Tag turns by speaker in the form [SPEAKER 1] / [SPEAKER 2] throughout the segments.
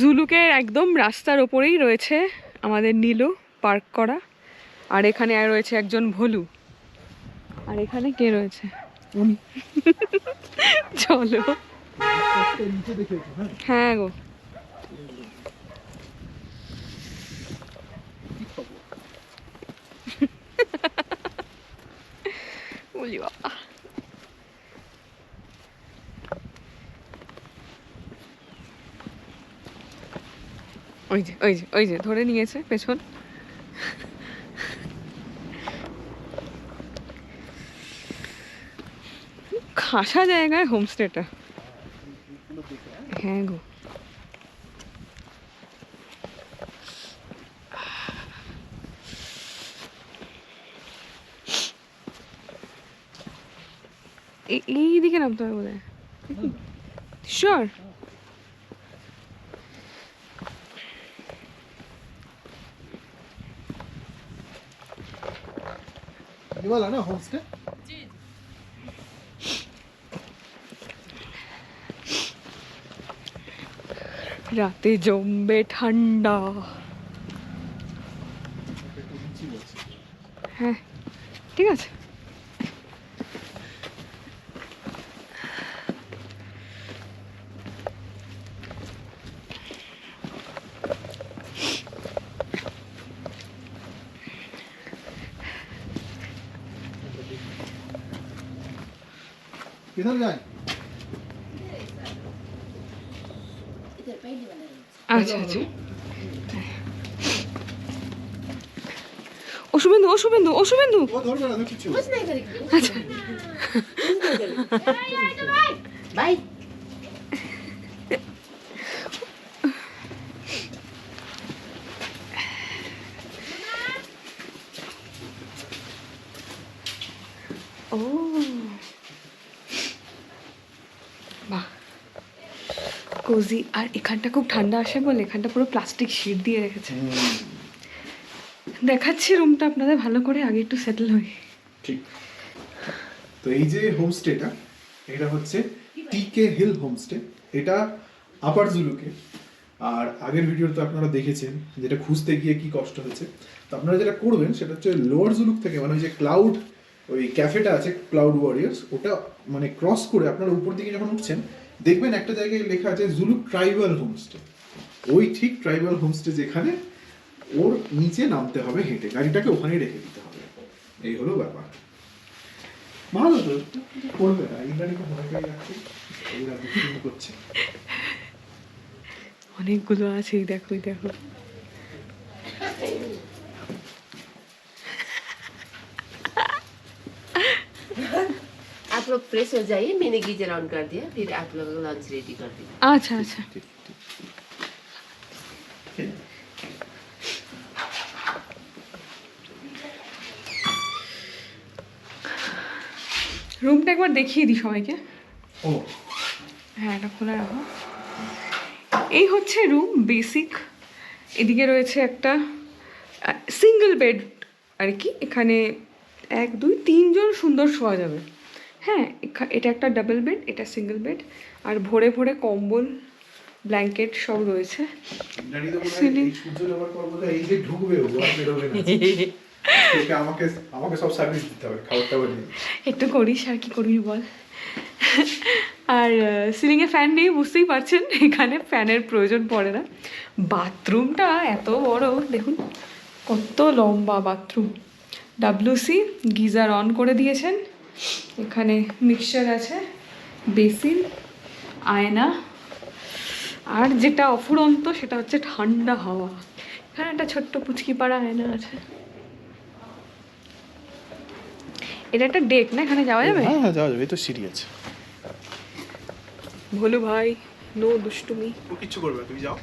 [SPEAKER 1] জুলুকের একদম রাস্তার ওপরেই রয়েছে আমাদের নীলু পার্ক করা। আর এখানে রয়েছে একজন ভোলু। আর এখানে কে রয়েছে? উনি। চলো। হ্যাঁ গো, বলি বাবা। ওই যে ওই যে ওই যে ধরে নিয়েছে পেছন। খাসা জায়গায় হোমস্টেটা। হ্যাঁ গো, এই দিকে নামতে হবে বোধ হয়। শিওর?
[SPEAKER 2] না হোমস্টে
[SPEAKER 1] রাতে জমবে ঠান্ডা। হ্যাঁ ঠিক আছে।
[SPEAKER 2] किधर जाए?
[SPEAKER 1] আচ্ছা আচ্ছা। ও শুভেন্দু, ও শুভেন্দু, ও শুভেন্দু।
[SPEAKER 2] वो धरबे ना কিছু
[SPEAKER 1] আচ্ছা
[SPEAKER 3] বাই।
[SPEAKER 1] ও বাহ, কোজি। আর এখানটা খুব ঠান্ডা আসে বলে এখানটা পুরো প্লাস্টিক শিট দিয়ে রেখেছে। দেখাচ্ছি রুমটা আপনাদের ভালো করে, আগে একটু সেটেল হই।
[SPEAKER 2] ঠিক। তো এই যে হোমস্টেটা, এটা হচ্ছে টিকে হিল হোমস্টে। এটা আপার জুলুকে। আর আগের ভিডিওতে আপনারা দেখেছেন যেটা খুঁজতে গিয়ে কি কষ্ট হয়েছে। তো আপনারা যেটা করবেন সেটা হচ্ছে লোয়ার জুলুক থেকে, মানে ওই যে ক্লাউড, ওই ক্যাফেটা আছে ক্লাউড ওয়ারিয়ার্স, ওটা মানে ক্রস করে আপনারা উপর দিকে যখন উঠছেন দেখবেন একটা জায়গায় লেখা আছে জুলুক ট্রাইবাল হোমস্টে। ওই ঠিক ট্রাইবাল হোমস্টে যেখানে, ওর নিচে নামতে হবে হেঁটে, গাড়িটাকে ওখানেই রেখে দিতে হবে। এই হলো ব্যাপার। ভালো তো করবে না, ইন্দ্রাণীকে মনে করে রাখছি, এরা দুষ্টুমি করছে।
[SPEAKER 1] অনেকগুলো আছে, দেখো দেখো।
[SPEAKER 3] आप लोग फ्रेश हो जाइए, मैंने गीजर ऑन कर दिया, फिर आप लोग लंच रेडी कर दीजिए।
[SPEAKER 1] আচ্ছা আচ্ছা। রুমটা একবার দেখিয়ে দিই সবাইকে।
[SPEAKER 2] ও
[SPEAKER 1] হ্যাঁ, এটা খোলা রাখো। এই হচ্ছে রুম বেসিক। এদিকে রয়েছে একটা সিঙ্গেল বেড আর কি। এখানে 1 2 3 জন সুন্দর শোয়া যাবে। হ্যাঁ, এটা একটা ডাবল বেড, এটা সিঙ্গেল বেড। আর ভরে ভরে কম্বল, ব্ল্যাঙ্কেট সব রয়েছে।
[SPEAKER 2] ইন্দ্রাণী তো বলে এই সূর্য ব্যবহার করবো, এই যে ঢুকবে ও আর বেরোবে না। এটা আমাকে সব সার্ভিস দিতে হবে, খাবার টাবার নিয়ে।
[SPEAKER 1] একটু করিস, আর কি করবি বল। আর সিলিংয়ে ফ্যান নেই, বুঝতেই পারছেন এখানে ফ্যানের প্রয়োজন পড়ে না। বাথরুমটা এত বড়, দেখুন কত লম্বা বাথরুম। ডাব্লিউসি গিজার অন করে দিয়েছেন। এখানে মিক্সচার আছে, বেসিন, আয়না, আর যেটা অফুরন্ত সেটা হচ্ছে ঠান্ডা হাওয়া। এখানে একটা ছোট্ট পুচকি পাড়া আয়না আছে। এটা একটা ডেক না, এখানে যাওয়া যাবে?
[SPEAKER 2] হ্যাঁ হ্যাঁ যাওয়া যাবে, এই তো সিঁড়ি আছে।
[SPEAKER 1] ভোলু ভাই নো দুষ্টুমি।
[SPEAKER 2] ও কিচ্ছু করবে, তুমি যাও।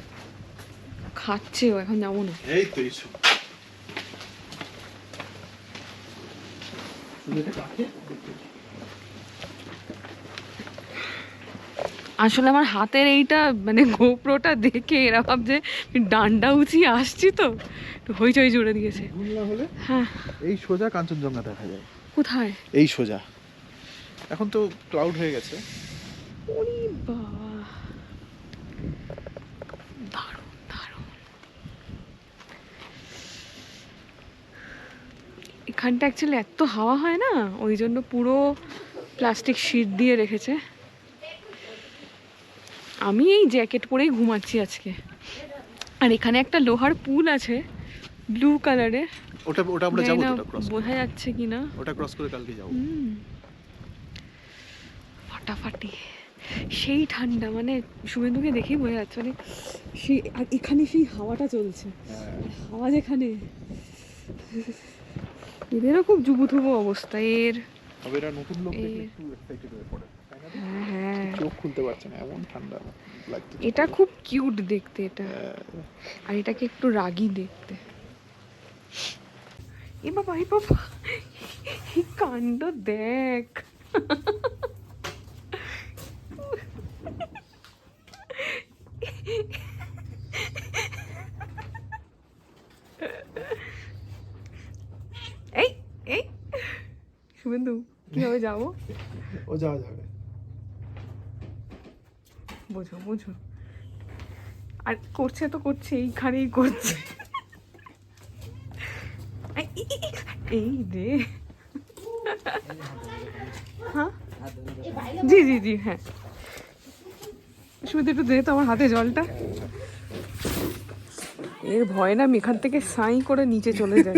[SPEAKER 1] খাচ্ছে ও, এখন যাবো না।
[SPEAKER 2] এই তো এইসব
[SPEAKER 1] আসলে আমার হাতের এইটা মানে গোপ্রোটা দেখে এরা ভাবছে ডান্ডা উঁচিয়ে আসছি, তো একটু হইচই জুড়ে দিয়েছে।
[SPEAKER 2] ভুল না হলে
[SPEAKER 1] হ্যাঁ।
[SPEAKER 2] এই সোজা কাঞ্চনজঙ্ঘা দেখা যায়।
[SPEAKER 1] কোথায়?
[SPEAKER 2] এই সোজা। এখন তো ক্লাউড হয়ে গেছে।
[SPEAKER 1] ওরে বাবা, এখানটা অ্যাকচুয়ালি এত হাওয়া হয় না, ওই জন্য পুরো প্লাস্টিক শিট দিয়ে রেখেছে। আমি এই জ্যাকেট পরেই ঘুমাচ্ছি আজকে। আর এখানে একটা লোহার পুল আছে ব্লু কালারের,
[SPEAKER 2] ওটা ওটা আমরা
[SPEAKER 1] জানি
[SPEAKER 2] যাবো,
[SPEAKER 1] না
[SPEAKER 2] ওটা ক্রস
[SPEAKER 1] বোঝা যাচ্ছে কিনা।
[SPEAKER 2] ওটা ক্রস করে কালকে যাবো।
[SPEAKER 1] ফাটাফাটি সেই ঠান্ডা, মানে শুভেন্দুকে দেখেই বোঝা যাচ্ছে, মানে সেই, আর এখানে সেই হাওয়াটা চলছে, হাওয়া যেখানে, এদেরও খুব জুবুথুবু অবস্থা এর।
[SPEAKER 2] তবে এরা নতুন লোক দেখলে একটু এক্সাইটেড হয়ে পড়ে, তাই না?
[SPEAKER 1] হ্যাঁ হ্যাঁ,
[SPEAKER 2] চোখ খুলতে পারছে না, এমন ঠান্ডা লাগছে।
[SPEAKER 1] এটা খুব কিউট দেখতে এটা, আর এটাকে একটু রাগী দেখতে। এ বাবা এ বাবা, এই কাণ্ড দেখ। এই এই শুভেন্দু, কিভাবে যাবো?
[SPEAKER 2] ও যাওয়া যাবে।
[SPEAKER 1] বোঝো বোঝো, আর করছে তো করছে, এইখানেই করছে। এই রে, হ্যাঁ জি জি জি, হ্যাঁ শুধু একটু দে তো আমার হাতে জলটা। এর ভয় না আমি এখান থেকে সাই করে নিচে চলে যাই।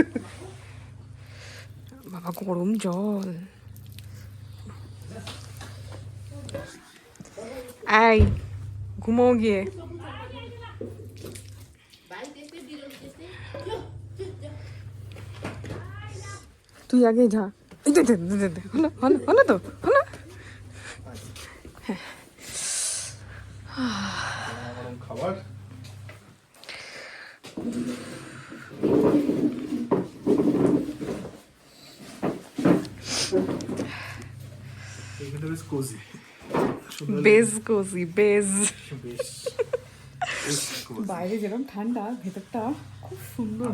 [SPEAKER 1] বাবা গরম জল। এই ঘুমো গিয়ে, তুই আগে যা। হলো হলো হলো তো হলো।
[SPEAKER 2] খাবার এখানে বেশ কোজি,
[SPEAKER 1] বেজ কোজি বেজ।
[SPEAKER 2] বেশ
[SPEAKER 1] বাইরে যেরকম ঠান্ডা, ভেতরটা খুব সুন্দর।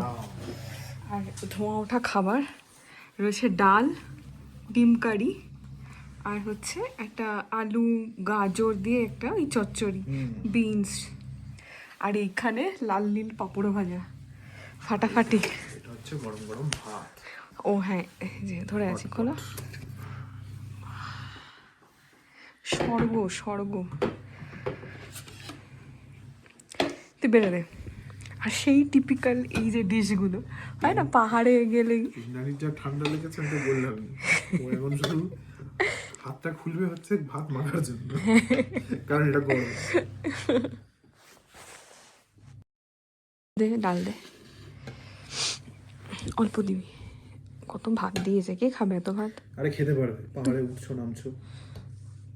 [SPEAKER 1] আর ধোঁয়া ওঠা খাবার রয়েছে, ডাল, ডিম কারি, আর হচ্ছে একটা আলু গাজর দিয়ে একটা ওই চচ্চড়ি, বিনস, আর এইখানে লাল নীল পাঁপড় ভাজা, ফাটাফাটি।
[SPEAKER 2] এটা হচ্ছে গরম গরম ভাত।
[SPEAKER 1] ও হ্যাঁ, এই যে ধরে আছি, খোলা স্বর্গ স্বর্গ। তুই বেরো দে। আর সেই টিপিক্যাল এই যে ডিশগুলো হয় না পাহাড়ে গেলেই,
[SPEAKER 2] নারীর যা ঠান্ডা লেগেছে আমি তো বললামই, ও এখন শুধু হাতটা খুলবে হচ্ছে ভাত মাখার জন্য, কারণ এটা গরম।
[SPEAKER 1] দে ডাল দে, অল্প দিবি। কত ভাত দিয়েছে, কে খাবে এত ভাত?
[SPEAKER 2] আরে খেতে পারবে, পাহাড়ে উঠছো নামছো।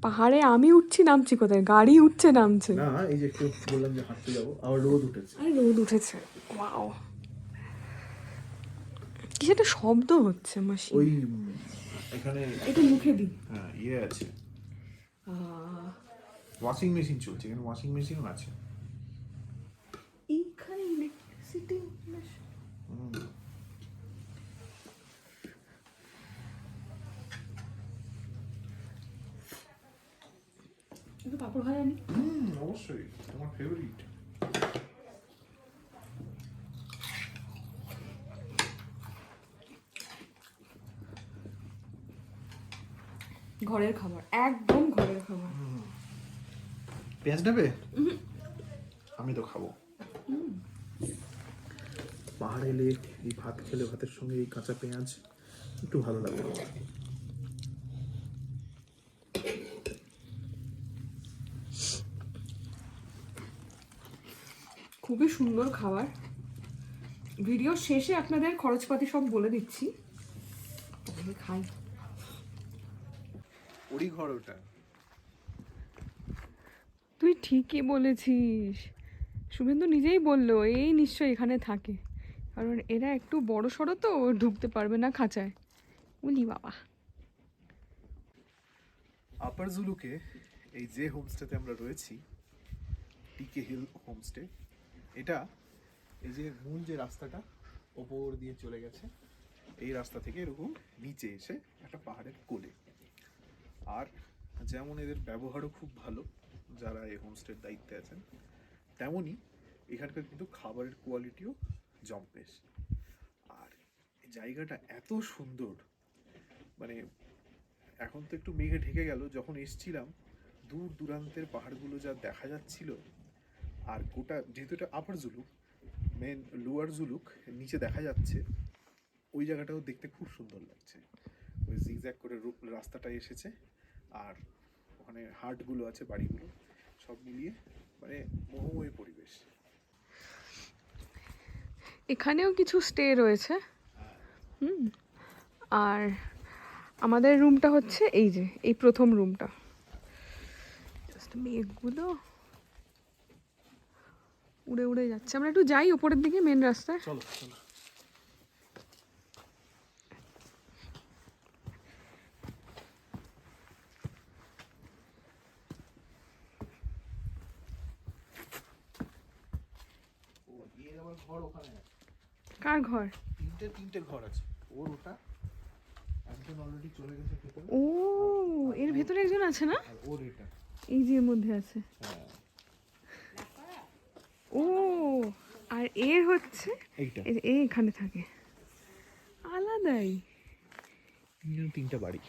[SPEAKER 1] পাহাড়ে আমি উঠছি নামছি কোথায়, গাড়ি উঠছে নামছে।
[SPEAKER 2] না এই যে একটু বললাম যে হাঁটতে যাবো, আবার রোদ উঠেছে।
[SPEAKER 1] আরে রোদ উঠেছে, ওয়াও, কি একটা শব্দ হচ্ছে মাসি।
[SPEAKER 2] ওই এখানে
[SPEAKER 1] একটু মুখে দি।
[SPEAKER 2] হ্যাঁ ইয়ে আছে, ওয়াশিং মেশিন চলছে, এখানে ওয়াশিং মেশিনও আছে।
[SPEAKER 1] এইখানে ইলেকট্রিসিটি, একটু পাপড় ভাজা নি।
[SPEAKER 2] অবশ্যই আমার ফেভারিট।
[SPEAKER 1] ঘরের খাবার, একদম ঘরের খাবার।
[SPEAKER 2] পেঁয়াজ নেবে? আমি তো খাবো। পাহাড়ে এলে এই ভাত খেলে, ভাতের সঙ্গে এই কাঁচা পেঁয়াজ একটু ভালো লাগবে।
[SPEAKER 1] খুবই সুন্দর খাবার। ভিডিও শেষে আপনাদের খরচপাতি সব বলে দিচ্ছি, খাই।
[SPEAKER 2] ওরই ঘর ওটা।
[SPEAKER 1] তুই ঠিকই বলেছিস, শুভেন্দু নিজেই বললো এই নিশ্চয়ই এখানে থাকে, কারণ এরা একটু বড় সড়ো তো, ঢুকতে পারবে না খাঁচায়। বলি বাবা।
[SPEAKER 2] আপার জুলুকে এই যে হোমস্টেতে আমরা রয়েছি, টিকে হিল হোমস্টে, এটা এই যে মূল যে রাস্তাটা ওপর দিয়ে চলে গেছে, এই রাস্তা থেকে এরকম নিচে এসে একটা পাহাড়ের কোলে। আর যেমন এদের ব্যবহারও খুব ভালো যারা এই হোমস্টের দায়িত্বে আছেন, তেমনই এখানকার কিন্তু খাবারের কোয়ালিটিও জম্পেশ। আর জায়গাটা এত সুন্দর, মানে এখন তো একটু মেঘে ঢেকে গেল, যখন এসছিলাম দূর দূরান্তের পাহাড়গুলো যা দেখা যাচ্ছিল, আর গোটা যেহেতু এটা আপার জুলুক, মেন লোয়ার জুলুক নিচে দেখা যাচ্ছে, ওই জায়গাটাও দেখতে খুব সুন্দর লাগছে। ওই জিগজ্যাগ করে রাস্তাটা এসেছে, আর ওখানে হাটগুলো আছে, বাড়িগুলো, সব মিলিয়ে মানে মোহময় পরিবেশ।
[SPEAKER 1] এখানেও কিছু স্টে রয়েছে। আর আমাদের রুমটা হচ্ছে এই যে এই প্রথম রুমটা। জাস্ট মেঘগুলো উড়ে উড়ে যাচ্ছে। আমরা একটু যাই উপরের দিকে, মেন রাস্তায়।
[SPEAKER 2] চলো চলো। ঘর ওখানে আছে।
[SPEAKER 1] কার ঘর?
[SPEAKER 2] তিনটে ঘর আছে। ওর ওটা একজন অলরেডি চলে গেছে ভেতরে।
[SPEAKER 1] ও, এর ভেতরে একজন আছে না?
[SPEAKER 2] আর ওর এটা
[SPEAKER 1] এই যে এর মধ্যে আছে।
[SPEAKER 2] হ্যাঁ,
[SPEAKER 1] ও, আর এর হচ্ছে
[SPEAKER 2] এইটা।
[SPEAKER 1] এ এখানে থাকে আলাদাই।
[SPEAKER 2] তিনটা বাড়ি।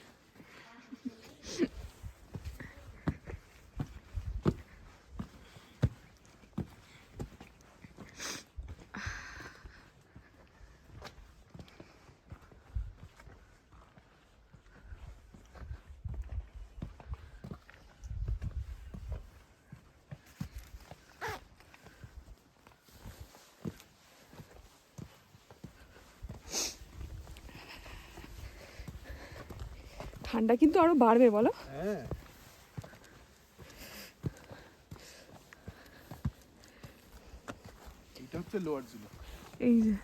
[SPEAKER 1] ঠান্ডা কিন্তু আরো বাড়বে বলো।
[SPEAKER 2] হ্যাঁ, এটা হচ্ছে লোয়ার জুলুক।
[SPEAKER 1] এই যে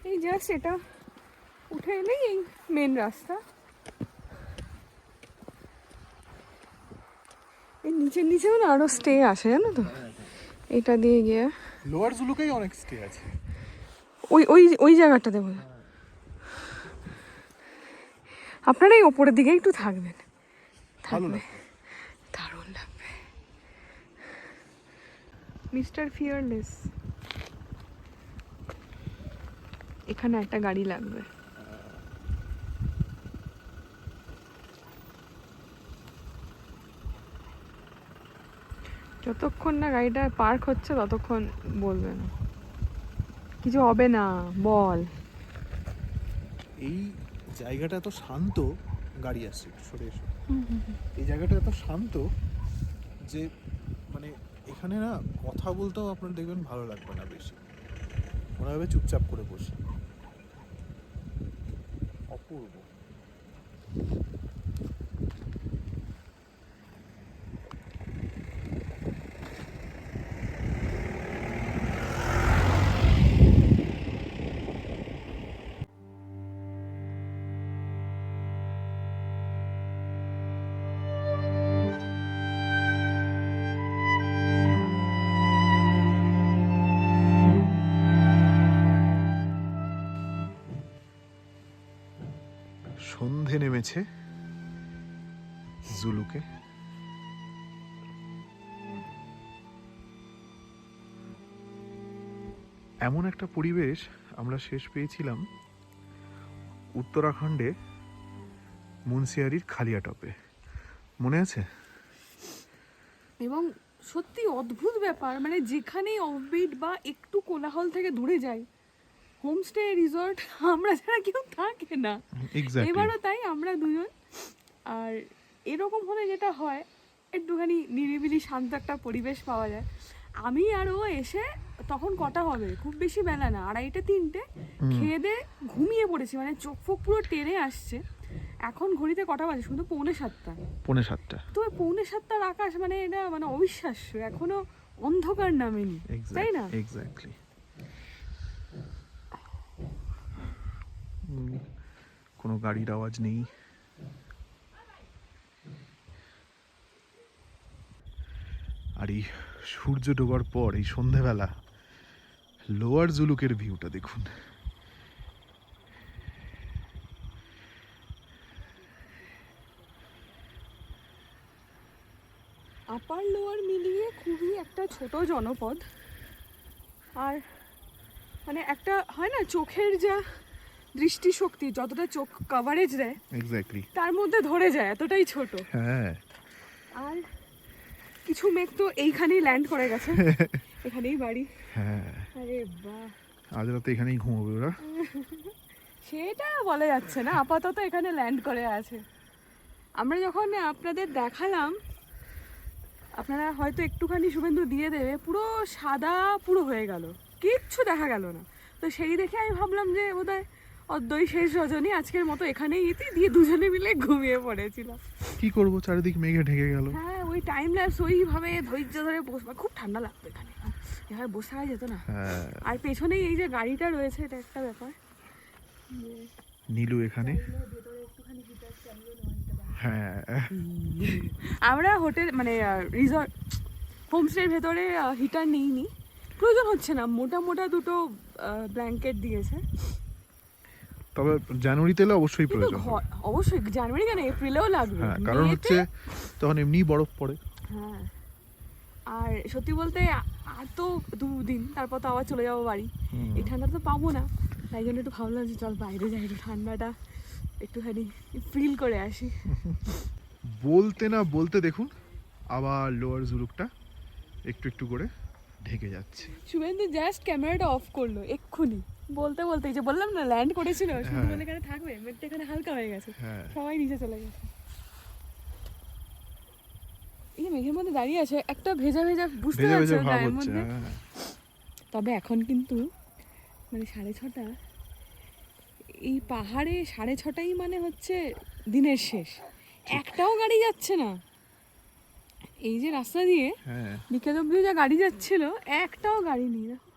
[SPEAKER 1] এই জাস্ট এটা উঠে এলেই এই মেন রাস্তা। এই নিচের নিচেও না আরো স্টে আসে, জানো তো, এটা দিয়ে গিয়ে
[SPEAKER 2] লোয়ার জুলুকেই অনেক স্টে আছে।
[SPEAKER 1] ওই ওই ওই জায়গাটাতে বলো। আপনারা এই ওপরের দিকে একটু থাকবেন,
[SPEAKER 2] ভালো
[SPEAKER 1] থাকলে
[SPEAKER 2] লাগবে।
[SPEAKER 1] দারুণ লাগবে। মিস্টার ফিয়ারলেস, এখানে একটা গাড়ি লাগবে। যতক্ষণ না গাড়িটা পার্ক হচ্ছে ততক্ষণ বলবে না, কিছু হবে না, বল।
[SPEAKER 2] এই জায়গাটা এত শান্ত, গাড়ি আসছে, সরে এসো। এই জায়গাটা এত শান্ত যে মানে এখানে না কথা বলতেও আপনার দেখবেন ভালো লাগবে না বেশি, মনে হবে চুপচাপ করে বসে। অপূর্ব। সন্ধে নেমেছে জুলুকে। এমন একটা পরিবেশ আমরা শেষ পেয়েছিলাম উত্তরাখণ্ডে মুন্সিয়ারির খালিয়াটপে, মনে আছে?
[SPEAKER 1] এবং সত্যি অদ্ভুত ব্যাপার, মানে যেখানেই অফবিট বা একটু কোলাহল থেকে দূরে যাই, হোমস্টে রিসর্ট আমরা ছাড়া কেউ থাকে না। এবারও তাই, আমরা দুজন। আর এরকম হলে যেটা হয়, একটুখানি নিরিবিলি শান্ত একটা পরিবেশ পাওয়া যায়। আমি আর ও এসে তখন কটা হবে, খুব বেশি বেলা না, 2:30-3টে, খেয়ে দিয়ে ঘুমিয়ে পড়েছি, মানে চোখ ফোক পুরো টেনে আসছে। এখন ঘড়িতে কটা বাজে, শুধু 6:45।
[SPEAKER 2] 6:45।
[SPEAKER 1] তো 6:45 আকাশ, মানে এটা মানে অবিশ্বাস্য, এখনো অন্ধকার নামেনি, তাই না?
[SPEAKER 2] এক্স্যাক্টলি। কোনো গাড়ির আওয়াজ নেই। আর এই সূর্য ডোবার পর এই সন্ধেবেলা লোয়ার জুলুকের ভিউটা দেখুন।
[SPEAKER 1] আপার লোয়ার মিলিয়ে খুবই একটা ছোট জনপদ। আর মানে একটা হয় না চোখের যা দৃষ্টিশক্তি, যতটা চোখ কভারেজ দেয়
[SPEAKER 2] এক্স্যাক্টলি,
[SPEAKER 1] তার মধ্যে ধরে যায়, এতটাই ছোট।
[SPEAKER 2] হ্যাঁ।
[SPEAKER 1] আর কিছু মেঘ তো এইখানেই ল্যান্ড করে গেছে, এখানেই বাড়ি।
[SPEAKER 2] হ্যাঁ,
[SPEAKER 1] আরে বাহ,
[SPEAKER 2] আজ রাতে এখানেই ঘুমাবে ওরা।
[SPEAKER 1] সেটা বলা যাচ্ছে না, আপাতত এখানে ল্যান্ড করে আছে। আমরা যখন আপনাদের দেখালাম, আপনারা হয়তো একটুখানি শুভেন্দু দিয়ে দেবে, পুরো সাদা পুরো হয়ে গেল, কিচ্ছু দেখা গেল না। তো সেই দেখে আমি ভাবলাম যে বোধহয় অদ্বৈ শেষ রজনী, আজকের মতো এখানেই ইতি দিয়ে দুজনে মিলে ঘুমিয়ে পড়েছিলাম।
[SPEAKER 2] কি করব, চারিদিক মেঘে ঢেকে গেল।
[SPEAKER 1] হ্যাঁ, ওই টাইম ল্যাপস ওইভাবে ধৈর্য ধরে বসবা, খুব ঠান্ডা লাগতো এখানে, এভাবে বসে থাকা যেত না।
[SPEAKER 2] হ্যাঁ,
[SPEAKER 1] আর পেছনেই এই যে গাড়িটা রয়েছে, এটা একটা ব্যাপার।
[SPEAKER 2] নীলু এখানে। হ্যাঁ,
[SPEAKER 1] আমরা হোটেল মানে রিসর্ট হোমস্টের ভেতরে হিটার নিইনি, প্রয়োজন হচ্ছে না। মোটা মোটা দুটো ব্ল্যাঙ্কেট দিয়েছে।
[SPEAKER 2] তবে জানুয়ারিতে এলে অবশ্যই
[SPEAKER 1] কিন্তু
[SPEAKER 2] প্রয়োজন হবে।
[SPEAKER 1] অবশ্যই জানুয়ারি কেন, এপ্রিলেও লাগবে।
[SPEAKER 2] হ্যাঁ, কারণ
[SPEAKER 1] মেতে-
[SPEAKER 2] হচ্ছে তখন এমনি বরফ পড়ে।
[SPEAKER 1] হ্যাঁ, আর সত্যি বলতে আর তো 2 দিন, তারপর তো আবার চলে যাবো বাড়ি। এই ঠান্ডা তো পাবো না, তাই জন্য একটু ভাবলাম যে চল বাইরে যাই, একটু ঠান্ডাটা একটুখানি ফিল করে আসি।
[SPEAKER 2] বলতে না বলতে দেখুন আবার লোয়ার জুরুকটা একটু একটু করে ঢেকে যাচ্ছে।
[SPEAKER 1] শুভেন্দু জাস্ট ক্যামেরাটা অফ করলো এক্ষুনি, বলতে বলতে এই যে বললাম না ল্যান্ড করেছিল, শুধু বলে এখানে থাকবে, মেঘটা এখানে হালকা হয়ে গেছে,
[SPEAKER 2] হ্যাঁ,
[SPEAKER 1] সবাই নিচে চলে গেছে। এই যে মেঘের মধ্যে দাঁড়িয়ে আছে, একটা ভেজা ভেজা বুঝতে
[SPEAKER 2] ভেজা
[SPEAKER 1] পারছো
[SPEAKER 2] ভেজা ভাব
[SPEAKER 1] গায়ের
[SPEAKER 2] হচ্ছে।
[SPEAKER 1] মধ্যে।
[SPEAKER 2] হ্যাঁ,
[SPEAKER 1] তবে এখন কিন্তু মানে 6:30, এই পাহাড়ে 6:30 মানে হচ্ছে দিনের শেষ, একটাও গাড়ি যাচ্ছে না। এই যে রাস্তা দিয়ে
[SPEAKER 2] হ্যাঁ,
[SPEAKER 1] বিকেল অব্দি যা গাড়ি যাচ্ছিল, একটাও গাড়ি নেই। দেখো।